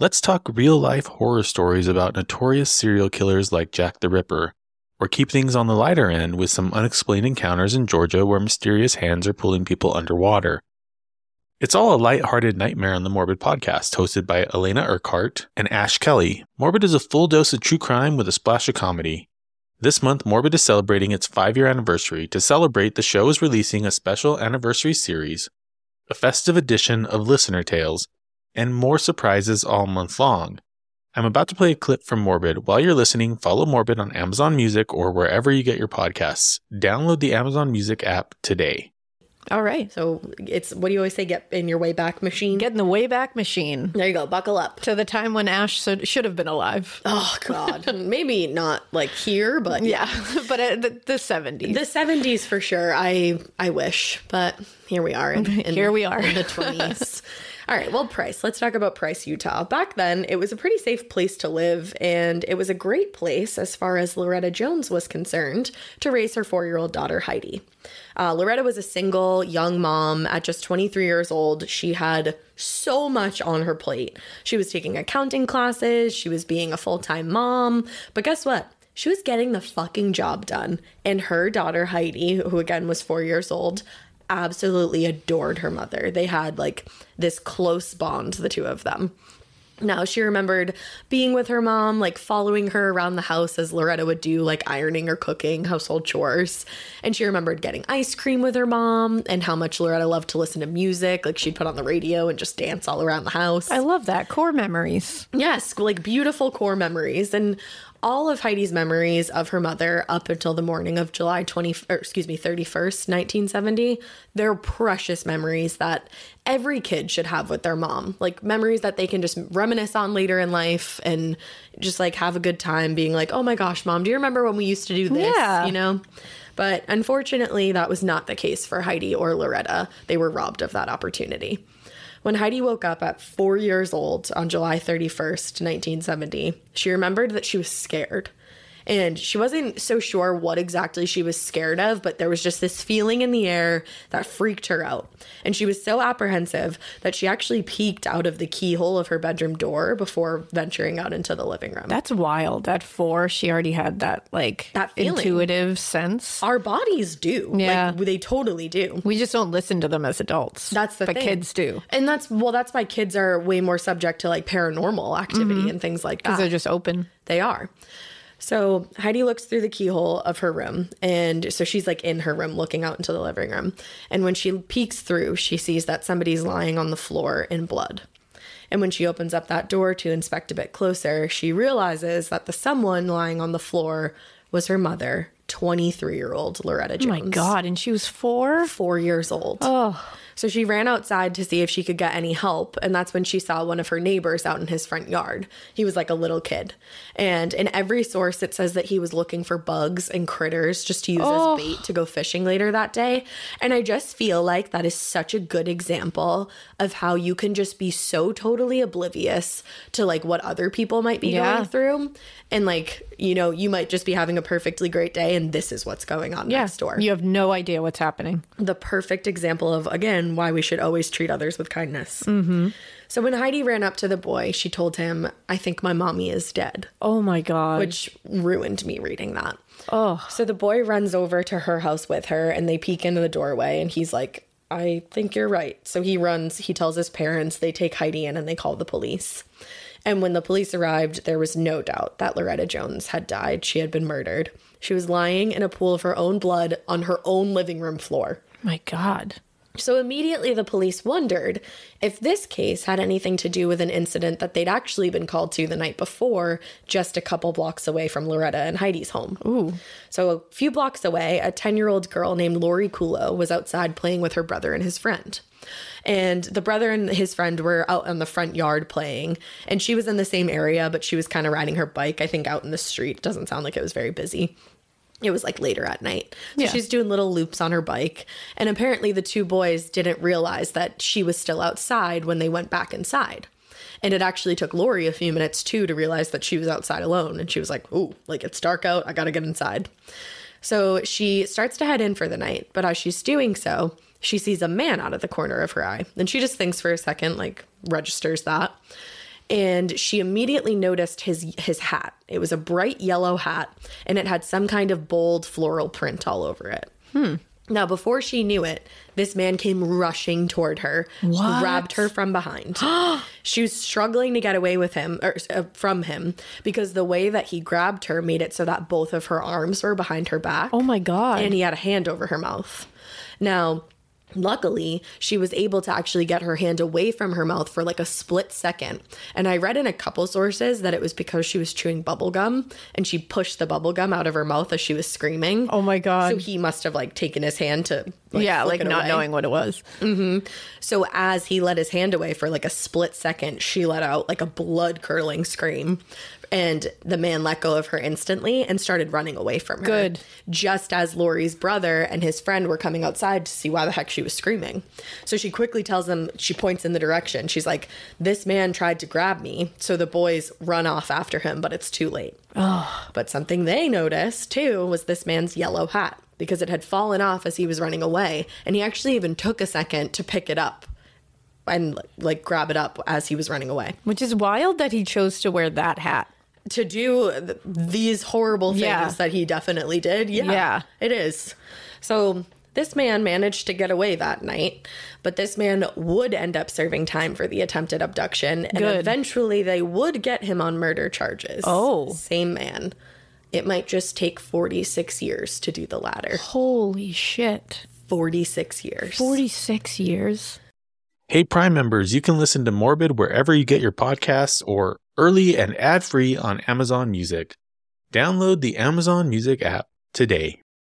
Let's talk real-life horror stories about notorious serial killers like Jack the Ripper, or keep things on the lighter end with some unexplained encounters in Georgia where mysterious hands are pulling people underwater. It's all a light-hearted nightmare on the Morbid podcast, hosted by Elena Urquhart and Ash Kelly. Morbid is a full dose of true crime with a splash of comedy. This month, Morbid is celebrating its 5-year anniversary. To celebrate, the show is releasing a special anniversary series, a festive edition of listener tales, and more surprises all month long. I'm about to play a clip from Morbid. While you're listening, follow Morbid on Amazon Music or wherever you get your podcasts. Download the Amazon Music app today. All right. So it's, what do you always say? Get in your Wayback Machine? Get in the Wayback Machine. There you go. Buckle up. To the time when Ash should have been alive. Oh, God. Maybe not like here, but yeah. But the 70s. The 70s for sure. I wish. But here we are. Here we are. In the 20s. All right, well, Price. Let's talk about Price, Utah. Back then, it was a pretty safe place to live, and it was a great place, as far as Loretta Jones was concerned, to raise her 4-year-old daughter, Heidi. Loretta was a single, young mom. At just 23 years old, she had so much on her plate. She was taking accounting classes, she was being a full-time mom, but guess what? She was getting the fucking job done, and her daughter, Heidi, who again was 4 years old, absolutely adored her mother. They had like this close bond, the two of them. Now, she remembered being with her mom, like following her around the house as Loretta would do, like ironing or cooking, household chores. And she remembered getting ice cream with her mom and how much Loretta loved to listen to music. Like she'd put on the radio and just dance all around the house. I love that. Core memories. Yes, like beautiful core memories. And all of Heidi's memories of her mother up until the morning of July 31st, 1970, they're precious memories that every kid should have with their mom. Like memories that they can just reminisce on later in life and just like have a good time being like, oh my gosh, Mom, do you remember when we used to do this? Yeah. You know? But unfortunately, that was not the case for Heidi or Loretta. They were robbed of that opportunity. When Heidi woke up at 4 years old on July 31st, 1970, she remembered that she was scared. And she wasn't so sure what exactly she was scared of, but there was just this feeling in the air that freaked her out. And she was so apprehensive that she actually peeked out of the keyhole of her bedroom door before venturing out into the living room. That's wild. At 4, she already had that, like, that feeling. Intuitive sense. Our bodies do. Yeah. Like, they totally do. We just don't listen to them as adults. That's the thing. But kids do. And that's why kids are way more subject to, like, paranormal activity and things like that. Because they're just open. They are. So Heidi looks through the keyhole of her room, and so she's like in her room looking out into the living room. And when she peeks through, she sees that somebody's lying on the floor in blood. And when she opens up that door to inspect a bit closer, she realizes that the someone lying on the floor was her mother, 23-year-old Loretta Jones. Oh my God, and she was 4? 4 years old. Oh. So she ran outside to see if she could get any help, and that's when she saw one of her neighbors out in his front yard. He was like a little kid. And in every source, it says that he was looking for bugs and critters just to use as bait to go fishing later that day. And I just feel like that is such a good example of how you can just be so totally oblivious to like what other people might be going through. And like, you know, you might just be having a perfectly great day and this is what's going on next door. You have no idea what's happening. The perfect example of, again, why we should always treat others with kindness. Mm-hmm. So when Heidi ran up to the boy, she told him, I think my mommy is dead. Oh my God. Which ruined me reading that. Oh. So the boy runs over to her house with her and they peek into the doorway and he's like, I think you're right. So he runs, he tells his parents, they take Heidi in and they call the police. And when the police arrived, there was no doubt that Loretta Jones had died. She had been murdered. She was lying in a pool of her own blood on her own living room floor. My God. So immediately the police wondered if this case had anything to do with an incident that they'd actually been called to the night before, just a couple blocks away from Loretta and Heidi's home. Ooh. So a few blocks away, a 10-year-old girl named Lori Kulo was outside playing with her brother and his friend. And the brother and his friend were out in the front yard playing, and she was in the same area, but she was kind of riding her bike, I think, out in the street. Doesn't sound like it was very busy. It was like later at night. So she's doing little loops on her bike. And apparently the two boys didn't realize that she was still outside when they went back inside. And it actually took Lori a few minutes too to realize that she was outside alone. And she was like, ooh, like it's dark out. I got to get inside. So she starts to head in for the night. But as she's doing so, she sees a man out of the corner of her eye. And she just thinks for a second, like registers that. And she immediately noticed his hat. It was a bright yellow hat, and it had some kind of bold floral print all over it. Now, before she knew it, this man came rushing toward her, grabbed her from behind. She was struggling to get away with him from him because the way that he grabbed her made it so that both of her arms were behind her back. Oh my God. And he had a hand over her mouth. Now, luckily, she was able to actually get her hand away from her mouth for like a split second. And I read in a couple sources that it was because she was chewing bubble gum and she pushed the bubble gum out of her mouth as she was screaming. Oh my God. So he must have like taken his hand to like flick it not away. knowing what it was. So as he let his hand away for like a split second, she let out like a blood-curdling scream. And the man let go of her instantly and started running away from her. Good. Just as Lori's brother and his friend were coming outside to see why the heck she was screaming. So she quickly tells them, she points in the direction. She's like, this man tried to grab me. So the boys run off after him, but it's too late. But something they noticed too was this man's yellow hat, because it had fallen off as he was running away. And he actually even took a second to pick it up and like grab it up as he was running away. Which is wild that he chose to wear that hat. To do these horrible things Yeah. that he definitely did. Yeah. It is. So this man managed to get away that night, but this man would end up serving time for the attempted abduction, and Good. eventually they would get him on murder charges. Oh. Same man. It might just take 46 years to do the latter. Holy shit. 46 years. 46 years. Hey, Prime members, you can listen to Morbid wherever you get your podcasts or early and ad-free on Amazon Music. Download the Amazon Music app today.